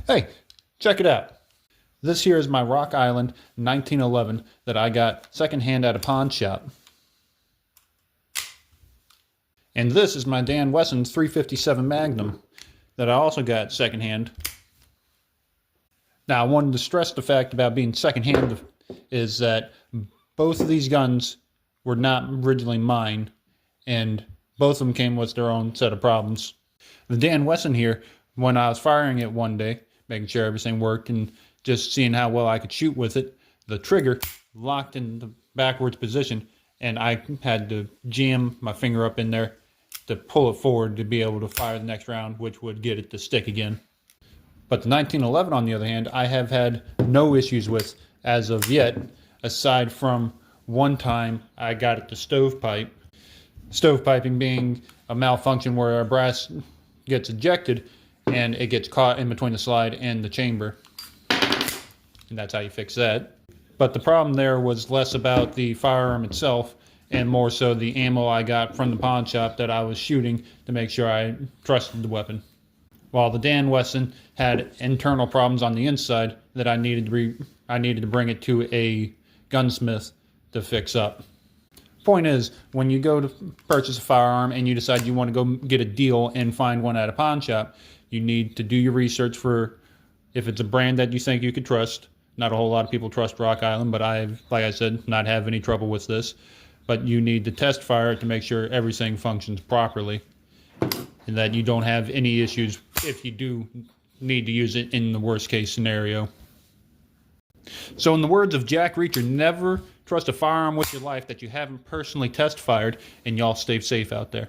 Hey, check it out. This here is my Rock Island 1911 that I got secondhand at a pawn shop. And this is my Dan Wesson 357 Magnum that I also got secondhand. Now, I wanted to stress the fact about being secondhand is that both of these guns were not originally mine, and both of them came with their own set of problems. The Dan Wesson here, when I was firing it one day, making sure everything worked and just seeing how well I could shoot with it, the trigger locked in the backwards position, and I had to jam my finger up in there to pull it forward to be able to fire the next round, which would get it to stick again. But the 1911, on the other hand, I have had no issues with as of yet, aside from one time I got it to stovepipe. Stovepiping being a malfunction where a brass gets ejected and it gets caught in between the slide and the chamber. And that's how you fix that. But the problem there was less about the firearm itself and more so the ammo I got from the pawn shop that I was shooting to make sure I trusted the weapon. While the Dan Wesson had internal problems on the inside that I needed to bring it to a gunsmith to fix up. Point is, when you go to purchase a firearm and you decide you want to go get a deal and find one at a pawn shop, you need to do your research for if it's a brand that you think you could trust. Not a whole lot of people trust Rock Island, but I've, like I said, not have any trouble with this. But you need to test fire it to make sure everything functions properly and that you don't have any issues if you do need to use it in the worst case scenario. So in the words of Jack Reacher, never trust a firearm with your life that you haven't personally test fired, and y'all stay safe out there.